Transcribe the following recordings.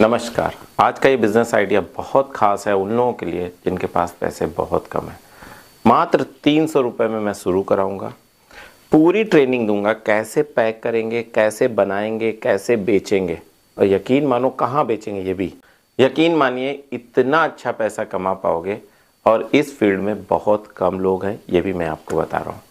नमस्कार। आज का ये बिजनेस आइडिया बहुत खास है उन लोगों के लिए जिनके पास पैसे बहुत कम है। मात्र 300 रुपये में मैं शुरू कराऊंगा। पूरी ट्रेनिंग दूंगा, कैसे पैक करेंगे, कैसे बनाएंगे, कैसे बेचेंगे, और यकीन मानो कहाँ बेचेंगे ये भी। यकीन मानिए इतना अच्छा पैसा कमा पाओगे, और इस फील्ड में बहुत कम लोग हैं, ये भी मैं आपको बता रहा हूँ।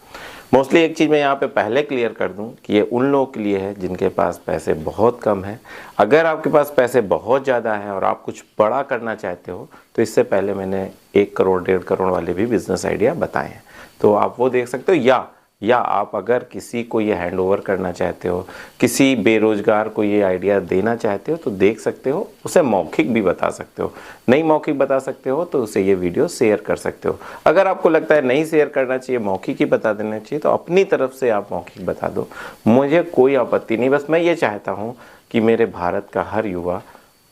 मोस्टली एक चीज़ मैं यहाँ पे पहले क्लियर कर दूँ कि ये उन लोगों के लिए है जिनके पास पैसे बहुत कम है। अगर आपके पास पैसे बहुत ज़्यादा है और आप कुछ बड़ा करना चाहते हो तो इससे पहले मैंने 1 करोड़ 1.5 करोड़ वाले भी बिजनेस आइडिया बताए हैं, तो आप वो देख सकते हो। या आप अगर किसी को ये हैंड ओवर करना चाहते हो, किसी बेरोजगार को ये आइडिया देना चाहते हो तो देख सकते हो, उसे मौखिक भी बता सकते हो। नहीं मौखिक बता सकते हो तो उसे ये वीडियो शेयर कर सकते हो। अगर आपको लगता है नहीं शेयर करना चाहिए, मौखिक ही बता देना चाहिए, तो अपनी तरफ से आप मौखिक बता दो, मुझे कोई आपत्ति नहीं। बस मैं ये चाहता हूँ कि मेरे भारत का हर युवा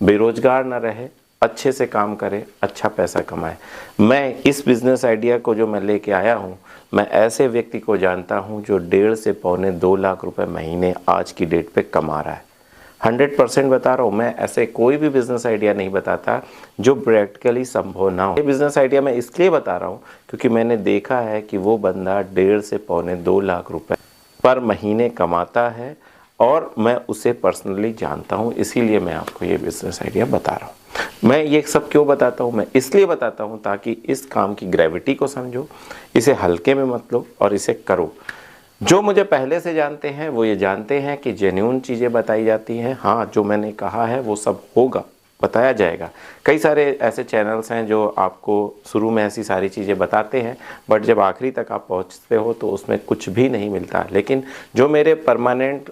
बेरोजगार ना रहे, अच्छे से काम करे, अच्छा पैसा कमाए। मैं इस बिज़नेस आइडिया को जो मैं लेके आया हूँ, मैं ऐसे व्यक्ति को जानता हूँ जो 1.5 से पौने 2 लाख रुपए महीने आज की डेट पे कमा रहा है। 100% बता रहा हूँ, मैं ऐसे कोई भी बिज़नेस आइडिया नहीं बताता जो प्रैक्टिकली संभव ना हो। ये बिज़नेस आइडिया मैं इसलिए बता रहा हूँ क्योंकि मैंने देखा है कि वो बंदा 1.5 से पौने 2 लाख रुपए पर महीने कमाता है, और मैं उसे पर्सनली जानता हूँ, इसीलिए मैं आपको ये बिज़नेस आइडिया बता रहा हूँ। मैं ये सब क्यों बताता हूँ? मैं इसलिए बताता हूँ ताकि इस काम की ग्रेविटी को समझो, इसे हल्के में मत लो और इसे करो। जो मुझे पहले से जानते हैं वो ये जानते हैं कि जेन्युइन चीज़ें बताई जाती हैं। हाँ, जो मैंने कहा है वो सब होगा, बताया जाएगा। कई सारे ऐसे चैनल्स हैं जो आपको शुरू में ऐसी सारी चीज़ें बताते हैं, बट जब आखिरी तक आप पहुंचते हो तो उसमें कुछ भी नहीं मिलता। लेकिन जो मेरे परमानेंट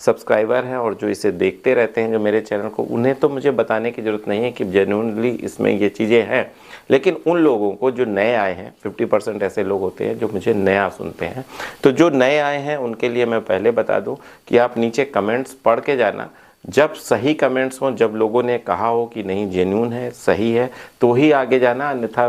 सब्सक्राइबर हैं और जो इसे देखते रहते हैं, जो मेरे चैनल को, उन्हें तो मुझे बताने की ज़रूरत नहीं है कि जेन्युइनली इसमें ये चीज़ें हैं। लेकिन उन लोगों को जो नए आए हैं, 50% ऐसे लोग होते हैं जो मुझे नया सुनते हैं, तो जो नए आए हैं उनके लिए मैं पहले बता दूं कि आप नीचे कमेंट्स पढ़ के जाना। जब सही कमेंट्स हों, जब लोगों ने कहा हो कि नहीं जेन्युइन है, सही है, तो ही आगे जाना, अन्यथा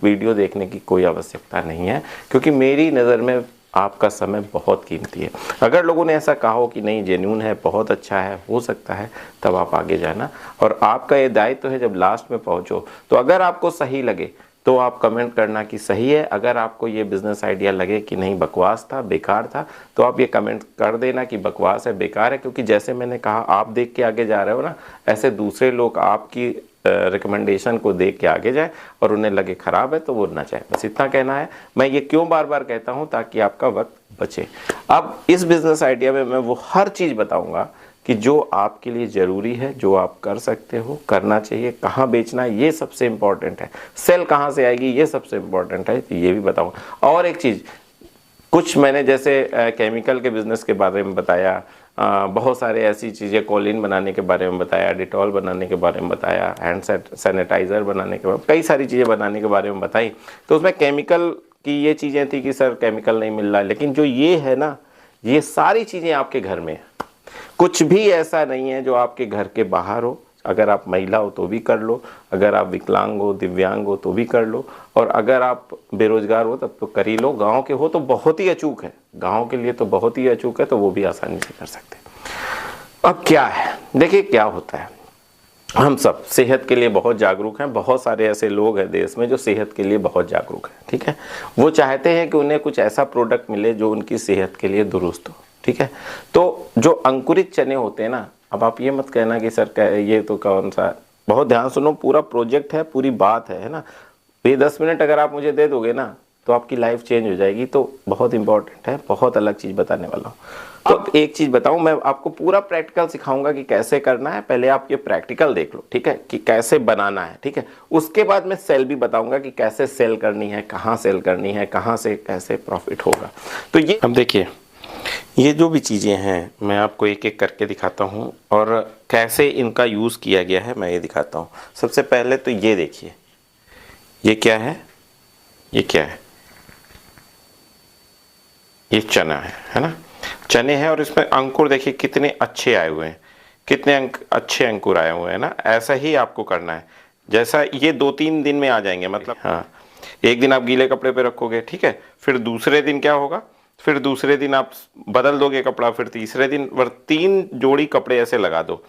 वीडियो देखने की कोई आवश्यकता नहीं है। क्योंकि मेरी नज़र में आपका समय बहुत कीमती है। अगर लोगों ने ऐसा कहा हो कि नहीं जेन्युइन है, बहुत अच्छा है, हो सकता है, तब आप आगे जाना। और आपका ये दायित्व है, जब लास्ट में पहुंचो तो अगर आपको सही लगे तो आप कमेंट करना कि सही है। अगर आपको ये बिज़नेस आइडिया लगे कि नहीं बकवास था, बेकार था, तो आप ये कमेंट कर देना कि बकवास है, बेकार है। क्योंकि जैसे मैंने कहा, आप देख के आगे जा रहे हो ना, ऐसे दूसरे लोग आपकी रिकमेंडेशन को देख के आगे जाए और उन्हें लगे ख़राब है तो वो ना चाहे। बस इतना कहना है। मैं ये क्यों बार बार कहता हूँ? ताकि आपका वक्त बचे। अब इस बिज़नेस आइडिया में मैं वो हर चीज़ बताऊँगा कि जो आपके लिए ज़रूरी है, जो आप कर सकते हो, करना चाहिए। कहाँ बेचना है ये सबसे इम्पॉर्टेंट है, सेल कहाँ से आएगी ये सबसे इम्पॉर्टेंट है, तो ये भी बताऊँगा। और एक चीज़, कुछ मैंने जैसे केमिकल के बिज़नेस के बारे में बताया, बहुत सारे ऐसी चीज़ें, कॉलिन बनाने के बारे में बताया, डिटॉल बनाने के बारे में बताया, हैंड सैनिटाइज़र बनाने के बारे में, कई सारी चीज़ें बनाने के बारे में बताई। तो उसमें केमिकल की ये चीज़ें थी कि सर केमिकल नहीं मिल रहा है, लेकिन जो ये है ना, ये सारी चीज़ें आपके घर में है। कुछ भी ऐसा नहीं है जो आपके घर के बाहर हो। अगर आप महिला हो तो भी कर लो, अगर आप विकलांग हो, दिव्यांग हो तो भी कर लो, और अगर आप बेरोजगार हो तब तो कर ही लो। गांव के हो तो बहुत ही अचूक है, गांव के लिए तो बहुत ही अचूक है, तो वो भी आसानी से कर सकते हैं। अब क्या है, देखिए क्या होता है, हम सब सेहत के लिए बहुत जागरूक हैं। बहुत सारे ऐसे लोग हैं देश में जो सेहत के लिए बहुत जागरूक हैं, ठीक है। वो चाहते हैं कि उन्हें कुछ ऐसा प्रोडक्ट मिले जो उनकी सेहत के लिए दुरुस्त हो, ठीक है। तो जो अंकुरित चने होते हैं ना, अब आप ये मत कहना कि सर ये तो कौन सा, बहुत ध्यान सुनो, पूरा प्रोजेक्ट है, पूरी बात है ना। ये 10 मिनट अगर आप मुझे दे दोगे ना तो आपकी लाइफ चेंज हो जाएगी। तो बहुत इंपॉर्टेंट है, बहुत अलग चीज़ बताने वाला हूँ। अब एक चीज़ बताऊँ, मैं आपको पूरा प्रैक्टिकल सिखाऊंगा कि कैसे करना है। पहले आप ये प्रैक्टिकल देख लो, ठीक है, कि कैसे बनाना है, ठीक है। उसके बाद मैं सेल भी बताऊंगा कि कैसे सेल करनी है, कहाँ सेल करनी है, कहाँ से कैसे प्रॉफिट होगा। तो ये अब देखिए, ये जो भी चीज़ें हैं मैं आपको एक एक करके दिखाता हूँ, और कैसे इनका यूज़ किया गया है मैं ये दिखाता हूँ। सबसे पहले तो ये देखिए, ये क्या है, ये क्या है, ये चना है ना, चने हैं। और इसमें अंकुर देखिए कितने अच्छे आए हुए हैं, कितने अच्छे अंकुर आए हुए हैं ना। ऐसा ही आपको करना है, जैसा ये 2-3 दिन में आ जाएंगे। मतलब हाँ, एक दिन आप गीले कपड़े पे रखोगे, ठीक है, फिर दूसरे दिन क्या होगा, फिर दूसरे दिन आप बदल दोगे कपड़ा, फिर तीसरे दिन 3 जोड़ी कपड़े ऐसे लगा दो।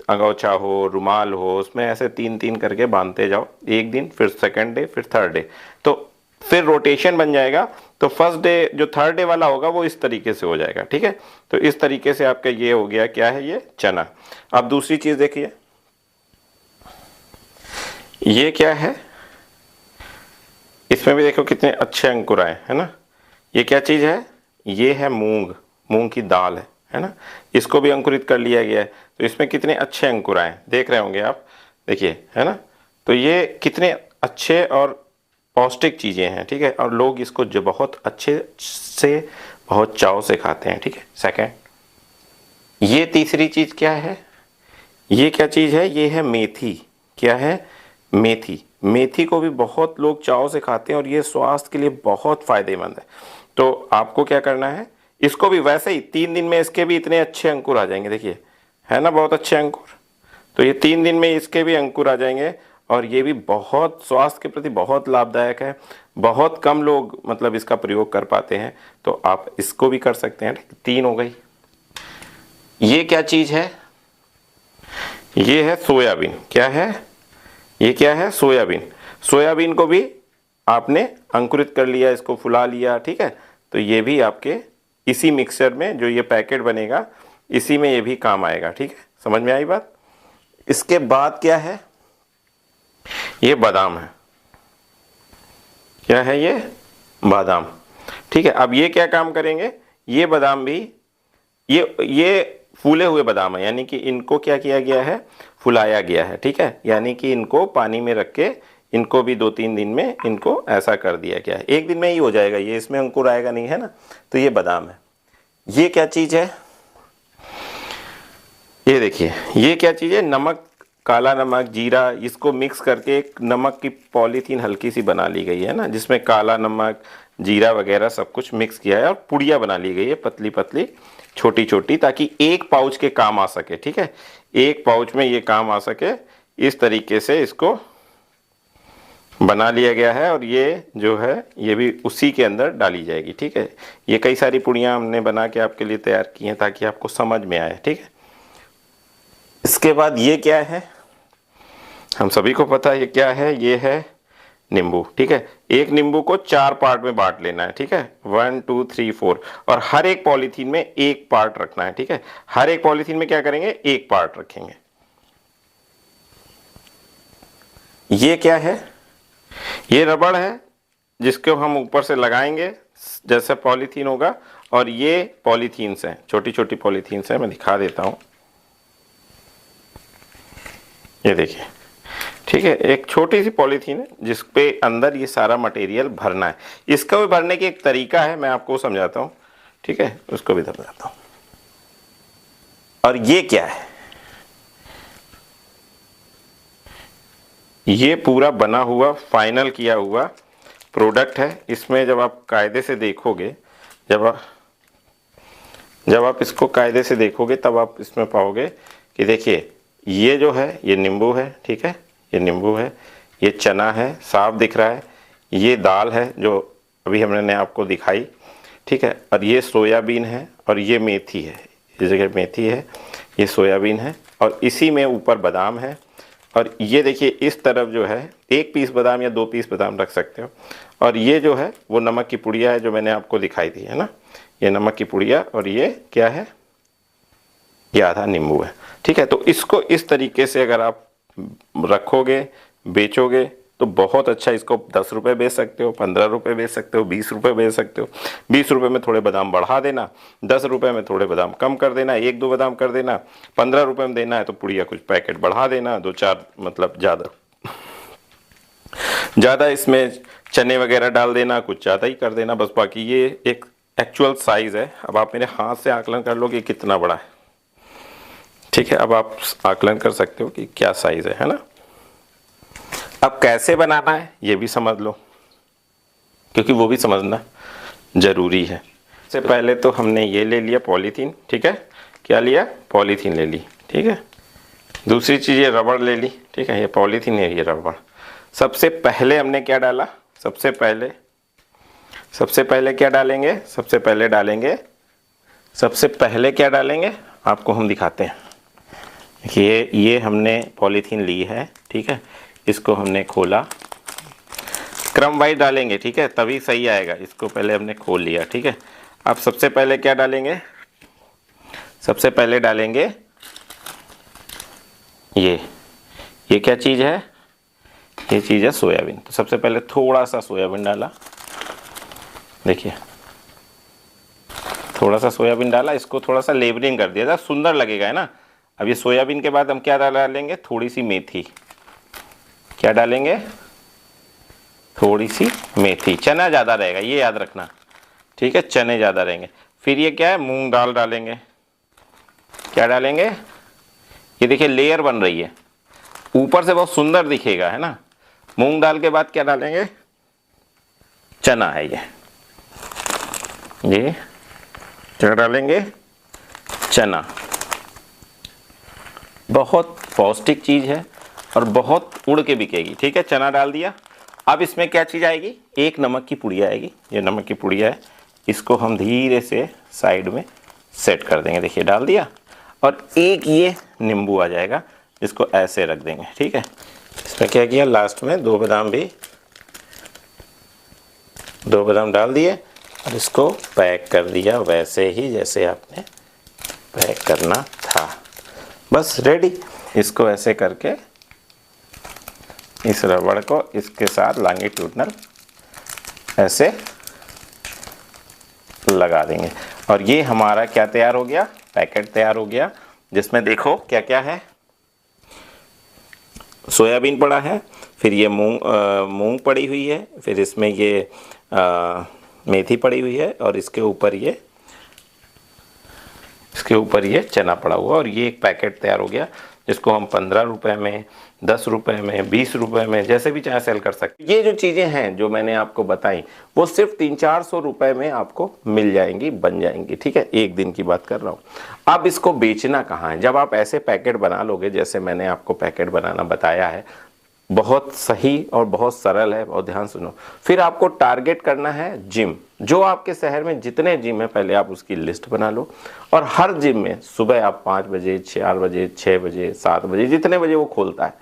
अंगोछा हो, रुमाल हो, उसमें ऐसे 3-3 करके बांधते जाओ, एक दिन, फिर सेकंड डे, फिर थर्ड डे, तो फिर रोटेशन बन जाएगा। तो फर्स्ट डे जो थर्ड डे वाला होगा वो इस तरीके से हो जाएगा, ठीक है। तो इस तरीके से आपका ये हो गया, क्या है ये, चना। अब दूसरी चीज देखिए, ये क्या है, इसमें भी देखो कितने अच्छे अंकुर आए, है ना। ये क्या चीज है, ये है मूंग, मूंग की दाल है ना। इसको भी अंकुरित कर लिया गया है, तो इसमें कितने अच्छे अंकुर आए, देख रहे होंगे आप, देखिए, है ना। तो ये कितने अच्छे और पौष्टिक चीजें हैं, ठीक है। और लोग इसको जो बहुत अच्छे से, बहुत चाव से खाते हैं, ठीक है। सेकंड, ये तीसरी चीज क्या है, ये क्या चीज है, ये है मेथी। क्या है, मेथी। मेथी को भी बहुत लोग चाव से खाते हैं और ये स्वास्थ्य के लिए बहुत फायदेमंद है। तो आपको क्या करना है, इसको भी वैसे ही 3 दिन में इसके भी इतने अच्छे अंकुर आ जाएंगे, देखिए, है ना, बहुत अच्छे अंकुर। तो ये 3 दिन में इसके भी अंकुर आ जाएंगे और ये भी बहुत स्वास्थ्य के प्रति बहुत लाभदायक है। बहुत कम लोग मतलब इसका प्रयोग कर पाते हैं, तो आप इसको भी कर सकते हैं। 3 हो गई। ये क्या चीज है, ये है सोयाबीन। क्या है, ये क्या है, सोयाबीन। सोयाबीन को भी आपने अंकुरित कर लिया, इसको फुला लिया, ठीक है। तो ये भी आपके इसी मिक्सचर में जो ये पैकेट बनेगा, इसी में ये भी काम आएगा, ठीक है। समझ में आई बात। इसके बाद क्या है, ये बादाम है। क्या है, ये बादाम, ठीक है। अब ये क्या काम करेंगे, ये बादाम भी, ये फूले हुए बादाम है, यानी कि इनको क्या किया गया है, फुलाया गया है, ठीक है। यानी कि इनको पानी में रख के इनको भी 2-3 दिन में इनको ऐसा कर दिया गया है। एक दिन में ही हो जाएगा ये, इसमें अंकुर आएगा नहीं, है ना। तो ये बादाम है। ये क्या चीज है, ये देखिए, ये क्या चीज है, नमक, काला नमक, जीरा, इसको मिक्स करके एक नमक की पॉलीथीन हल्की सी बना ली गई है ना, जिसमें काला नमक, जीरा वगैरह सब कुछ मिक्स किया है और पुड़िया बना ली गई है, पतली पतली, छोटी छोटी, ताकि एक पाउच के काम आ सके, ठीक है। एक पाउच में ये काम आ सके, इस तरीके से इसको बना लिया गया है। और ये जो है, ये भी उसी के अंदर डाली जाएगी, ठीक है। ये कई सारी पुड़ियाँ हमने बना के आपके लिए तैयार की हैं ताकि आपको समझ में आए, ठीक है। इसके बाद ये क्या है, हम सभी को पता है ये क्या है, ये है नींबू, ठीक है। एक नींबू को 4 पार्ट में बांट लेना है, ठीक है। 1 2 3 4, और हर एक पॉलीथीन में एक पार्ट रखना है, ठीक है। हर एक पॉलीथीन में क्या करेंगे, एक पार्ट रखेंगे। ये क्या है, ये रबड़ है, जिसको हम ऊपर से लगाएंगे जैसे पॉलीथीन होगा। और ये पॉलीथीन्स हैं, छोटी छोटी पॉलीथीन्स हैं, मैं दिखा देता हूं, ये देखिए, ठीक है। एक छोटी सी पॉलीथीन है जिस पे अंदर ये सारा मटेरियल भरना है। इसका भी भरने की एक तरीका है, मैं आपको समझाता हूँ, ठीक है। उसको भी समझाता हूँ। और ये क्या है, ये पूरा बना हुआ, फाइनल किया हुआ प्रोडक्ट है। इसमें जब आप कायदे से देखोगे, जब आप इसको कायदे से देखोगे, तब आप इसमें पाओगे कि देखिए, ये जो है, ये नींबू है, ठीक है, ये नींबू है, ये चना है, साफ दिख रहा है, ये दाल है जो अभी हमने आपको दिखाई, ठीक है। और ये सोयाबीन है, और ये मेथी है, इस जगह मेथी है, ये सोयाबीन है, और इसी में ऊपर बादाम है। और ये देखिए, इस तरफ जो है 1 पीस बादाम या 2 पीस बादाम रख सकते हो। और ये जो है वो नमक की पुड़िया है जो मैंने आपको दिखाई दी, है ना, ये नमक की पुड़िया। और ये क्या है, ये आधा नींबू है, ठीक है। तो इसको इस तरीके से अगर आप रखोगे, बेचोगे, तो बहुत अच्छा। इसको 10 रुपये बेच सकते हो, 15 रुपये बेच सकते हो, 20 रुपये बेच सकते हो। 20 रुपये में थोड़े बादाम बढ़ा देना, 10 रुपये में थोड़े बादाम कम कर देना, 1-2 बादाम कर देना। 15 रुपये में देना है तो पुड़िया कुछ पैकेट बढ़ा देना, 2-4, मतलब ज़्यादा इसमें चने वगैरह डाल देना, कुछ ज़्यादा ही कर देना बस। बाकी ये एक एक्चुअल साइज़ है। अब आप मेरे हाथ से आकलन कर लो कि कितना बड़ा है, ठीक है। अब आप आकलन कर सकते हो कि क्या साइज़ है ना। अब कैसे बनाना है ये भी समझ लो, क्योंकि वो भी समझना ज़रूरी है। सबसे पहले तो हमने ये ले लिया पॉलीथीन, ठीक है। क्या लिया, पॉलीथीन ले ली, ठीक है। दूसरी चीज़ ये रबड़ ले ली, ठीक है। ये पॉलीथीन है, ये रबड़। सबसे पहले हमने क्या डाला, सबसे पहले क्या डालेंगे, सबसे पहले क्या डालेंगे, आपको हम दिखाते हैं। ये हमने पॉलीथीन ली है, ठीक है। इसको हमने खोला, क्रम वाइज डालेंगे, ठीक है, तभी सही आएगा। इसको पहले हमने खोल लिया, ठीक है। अब सबसे पहले क्या डालेंगे, सबसे पहले डालेंगे ये क्या चीज़ है, ये चीज़ है सोयाबीन। तो सबसे पहले थोड़ा सा सोयाबीन डाला, देखिए थोड़ा सा सोयाबीन डाला, इसको थोड़ा सा लेबलिंग कर दिया था, सुंदर लगेगा, है ना। अब ये सोयाबीन के बाद हम क्या डालेंगे, थोड़ी सी मेथी। क्या डालेंगे, थोड़ी सी मेथी। चना ज़्यादा रहेगा, ये याद रखना, ठीक है, चने ज़्यादा रहेंगे। फिर ये क्या है, मूंग दाल डालेंगे। क्या डालेंगे, ये देखिए लेयर बन रही है, ऊपर से बहुत सुंदर दिखेगा, है ना। मूंग दाल के बाद क्या डालेंगे, चना है ये क्या डालेंगे, चना। बहुत पौष्टिक चीज़ है और बहुत उड़ के बिकेगी, ठीक है। चना डाल दिया। अब इसमें क्या चीज़ आएगी, एक नमक की पुड़िया आएगी। ये नमक की पुड़िया है, इसको हम धीरे से साइड में सेट कर देंगे, देखिए डाल दिया। और एक ये नींबू आ जाएगा, इसको ऐसे रख देंगे, ठीक है। इसमें क्या किया, लास्ट में 2 बादाम डाल दिए और इसको पैक कर दिया वैसे ही जैसे आपने पैक करना था, बस रेडी। इसको ऐसे करके इस रबड़ को इसके साथ लॉन्गिट्यूडनल ऐसे लगा देंगे और ये हमारा क्या तैयार हो गया, पैकेट तैयार हो गया, जिसमें देखो क्या क्या है, सोयाबीन पड़ा है, फिर ये मूंग पड़ी हुई है, फिर इसमें ये मेथी पड़ी हुई है और इसके ऊपर ये चना पड़ा हुआ। और ये एक पैकेट तैयार हो गया, जिसको हम 15 रुपए में, 10 रुपए में, 20 रुपए में, जैसे भी चाहे सेल कर सकते। ये जो चीज़ें हैं जो मैंने आपको बताई, वो सिर्फ 300-400 रुपए में आपको मिल जाएंगी, बन जाएंगी, ठीक है। एक दिन की बात कर रहा हूँ। अब इसको बेचना कहाँ है, जब आप ऐसे पैकेट बना लोगे जैसे मैंने आपको पैकेट बनाना बताया है, बहुत सही और बहुत सरल है, बहुत ध्यान सुनो। फिर आपको टारगेट करना है जिम, जो आपके शहर में जितने जिम है पहले आप उसकी लिस्ट बना लो और हर जिम में सुबह आप 5 बजे, 4 बजे, 6 बजे, 7 बजे, जितने बजे वो खोलता है,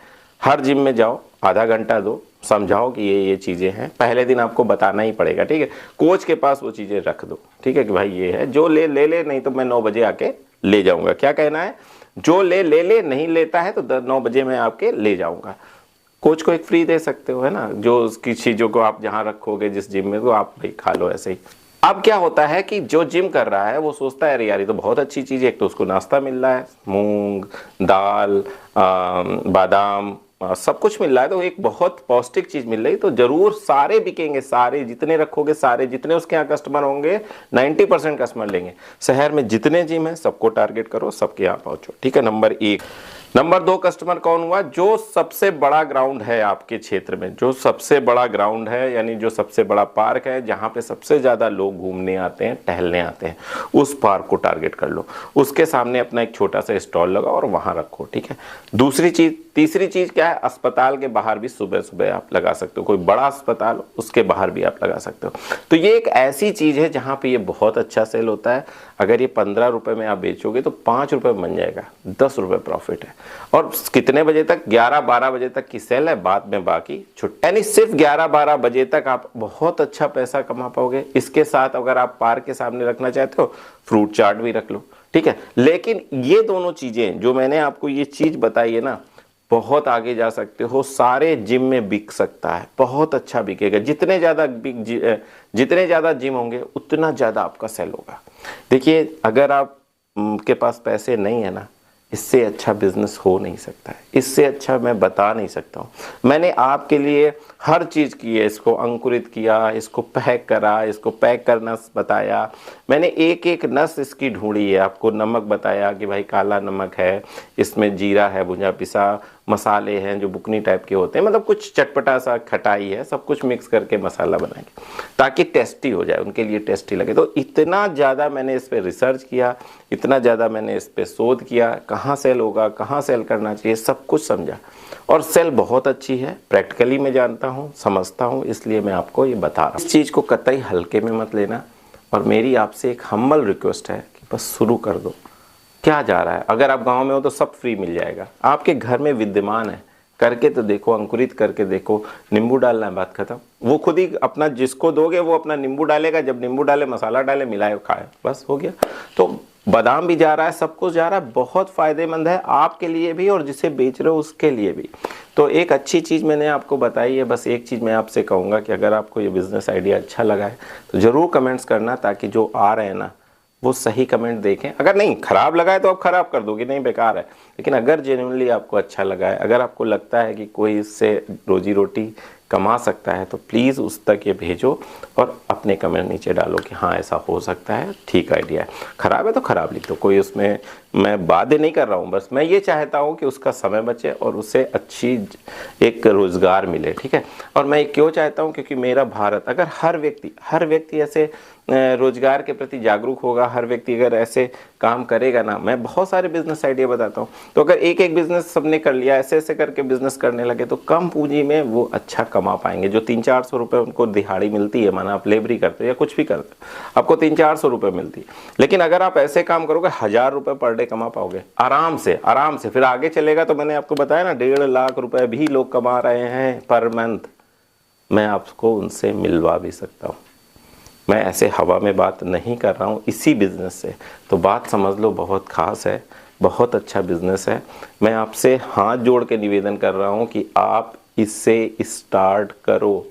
हर जिम में जाओ, आधा घंटा दो, समझाओ कि ये चीज़ें हैं। पहले दिन आपको बताना ही पड़ेगा, ठीक है। कोच के पास वो चीज़ें रख दो, ठीक है, कि भाई ये है, जो ले नहीं तो मैं 9 बजे आके ले जाऊँगा। क्या कहना है, जो ले, नहीं लेता है तो 9 बजे मैं आपके ले जाऊँगा। कोच को एक फ्री दे सकते हो, है ना, जो उसकी चीज़ों को आप जहाँ रखोगे जिस जिम में, तो आप भाई खा लो ऐसे ही। अब क्या होता है कि जो जिम कर रहा है वो सोचता है अरे यार ये तो बहुत अच्छी चीज़ है, एक तो उसको नाश्ता मिल रहा है, मूंग दाल, बादाम, सब कुछ मिल रहा है, तो एक बहुत पौष्टिक चीज़ मिल रही, तो जरूर सारे बिकेंगे, सारे जितने रखोगे, सारे जितने उसके यहाँ कस्टमर होंगे 90% कस्टमर लेंगे। शहर में जितने जिम है सबको टारगेट करो, सबके यहाँ पहुँचो, ठीक है। नंबर 1। नंबर 2 कस्टमर कौन हुआ, जो सबसे बड़ा ग्राउंड है आपके क्षेत्र में, जो सबसे बड़ा ग्राउंड है, यानी जो सबसे बड़ा पार्क है, जहाँ पे सबसे ज़्यादा लोग घूमने आते हैं, टहलने आते हैं, उस पार्क को टारगेट कर लो। उसके सामने अपना एक छोटा सा स्टॉल लगाओ और वहाँ रखो, ठीक है। तीसरी चीज़ क्या है, अस्पताल के बाहर भी सुबह सुबह आप लगा सकते हो, कोई बड़ा अस्पताल उसके बाहर भी आप लगा सकते हो। तो ये एक ऐसी चीज़ है जहाँ पे ये बहुत अच्छा सेल होता है। अगर ये 15 रुपए में आप बेचोगे तो 5 रुपए बन जाएगा, 10 रुपए प्रॉफिट है। और कितने बजे तक, 11-12 बजे तक की सेल है, बाद में बाकी छुट्टी, यानी सिर्फ 11-12 बजे तक आप बहुत अच्छा पैसा कमा पाओगे। इसके साथ अगर आप पार्क के सामने रखना चाहते हो, फ्रूट चाट भी रख लो, ठीक है। लेकिन ये दोनों चीजें जो मैंने आपको ये चीज बताई है ना, बहुत आगे जा सकते हो, सारे जिम में बिक सकता है, बहुत अच्छा बिकेगा। जितने ज़्यादा जिम होंगे उतना ज़्यादा आपका सेल होगा। देखिए, अगर आप के पास पैसे नहीं है ना, इससे अच्छा बिजनेस हो नहीं सकता है, इससे अच्छा मैं बता नहीं सकता हूँ। मैंने आपके लिए हर चीज़ की है, इसको अंकुरित किया, इसको पैक करा, इसको पैक करना बताया, मैंने एक एक नस इसकी ढूंढी है। आपको नमक बताया कि भाई काला नमक है, इसमें जीरा है, भुंजा पिसा, मसाले हैं जो बुकनी टाइप के होते हैं, मतलब कुछ चटपटा सा, खटाई है, सब कुछ मिक्स करके मसाला बनाएंगे ताकि टेस्टी हो जाए, उनके लिए टेस्टी लगे। तो इतना ज़्यादा मैंने इस पर रिसर्च किया, इतना ज़्यादा मैंने इस पर शोध किया, कहाँ सेल होगा, कहाँ सेल करना चाहिए, सब कुछ समझा। और सेल बहुत अच्छी है, प्रैक्टिकली मैं जानता हूँ, समझता हूँ, इसलिए मैं आपको ये बता रहा हूँ। इस चीज़ को कतई हल्के में मत लेना। और मेरी आपसे एक हम्बल रिक्वेस्ट है कि बस शुरू कर दो, क्या जा रहा है? अगर आप गांव में हो तो सब फ्री मिल जाएगा, आपके घर में विद्यमान है, करके तो देखो, अंकुरित करके देखो। नींबू डालना है, बात खत्म। वो खुद ही अपना, जिसको दोगे वो अपना नींबू डालेगा, जब नींबू डाले मसाला डाले मिलाए खाए, बस हो गया। तो बादाम भी जा रहा है, सब कुछ जा रहा है, बहुत फायदेमंद है आपके लिए भी और जिसे बेच रहे हो उसके लिए भी। तो एक अच्छी चीज़ मैंने आपको बताई है। बस एक चीज़ मैं आपसे कहूँगा कि अगर आपको ये बिज़नेस आइडिया अच्छा लगा है तो ज़रूर कमेंट्स करना, ताकि जो आ रहे हैं ना वो सही कमेंट देखें। अगर नहीं खराब लगा है तो आप खराब कर दोगे, नहीं बेकार है। लेकिन अगर जेन्युइनली आपको अच्छा लगा है, अगर आपको लगता है कि कोई इससे रोजी रोटी कमा सकता है, तो प्लीज़ उस तक ये भेजो और अपने कमेंट नीचे डालो कि हाँ ऐसा हो सकता है, ठीक आइडिया है। ख़राब है तो ख़राब लिख दो, कोई उसमें मैं बातें नहीं कर रहा हूँ। बस मैं ये चाहता हूँ कि उसका समय बचे और उसे अच्छी एक रोज़गार मिले, ठीक है। और मैं क्यों चाहता हूँ, क्योंकि मेरा भारत, अगर हर व्यक्ति ऐसे रोजगार के प्रति जागरूक होगा, हर व्यक्ति अगर ऐसे काम करेगा ना, मैं बहुत सारे बिजनेस आइडिया बताता हूँ। तो अगर एक एक बिजनेस सबने कर लिया, ऐसे ऐसे करके बिजनेस करने लगे, तो कम पूंजी में वो अच्छा कमा पाएंगे। जो 300-400 रुपये उनको दिहाड़ी मिलती है, माना आप लेबरी करते हो या कुछ भी करते हो, आपको 300-400 रुपये मिलती है। लेकिन अगर आप ऐसे काम करोगे 1000 रुपये पर डे कमा पाओगे आराम से, आराम से। फिर आगे चलेगा तो मैंने आपको बताया ना, 1.5 लाख रुपए भी लोग कमा रहे हैं पर मंथ। मैं आपको उनसे मिलवा भी सकता हूँ। मैं ऐसे हवा में बात नहीं कर रहा हूँ, इसी बिज़नेस से। तो बात समझ लो, बहुत ख़ास है, बहुत अच्छा बिज़नेस है। मैं आपसे हाथ जोड़ के निवेदन कर रहा हूँ कि आप इससे स्टार्ट करो।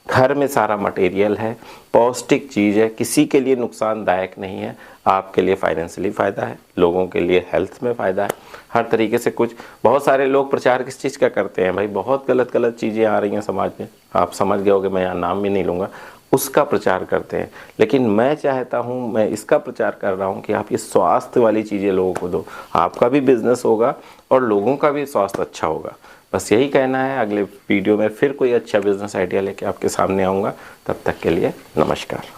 घर में सारा मटेरियल है, पौष्टिक चीज़ है, किसी के लिए नुकसानदायक नहीं है। आपके लिए फाइनेंशियली फ़ायदा है, लोगों के लिए हेल्थ में फ़ायदा है, हर तरीके से। कुछ बहुत सारे लोग प्रचार किस चीज़ का करते हैं भाई, बहुत गलत गलत चीज़ें आ रही हैं समाज में, आप समझ गए होगे, मैं यहाँ नाम भी नहीं लूँगा, उसका प्रचार करते हैं। लेकिन मैं चाहता हूँ, मैं इसका प्रचार कर रहा हूँ कि आप ये स्वास्थ्य वाली चीज़ें लोगों को दो, आपका भी बिजनेस होगा और लोगों का भी स्वास्थ्य अच्छा होगा। बस यही कहना है। अगले वीडियो में फिर कोई अच्छा बिजनेस आइडिया लेके आपके सामने आऊँगा। तब तक के लिए नमस्कार।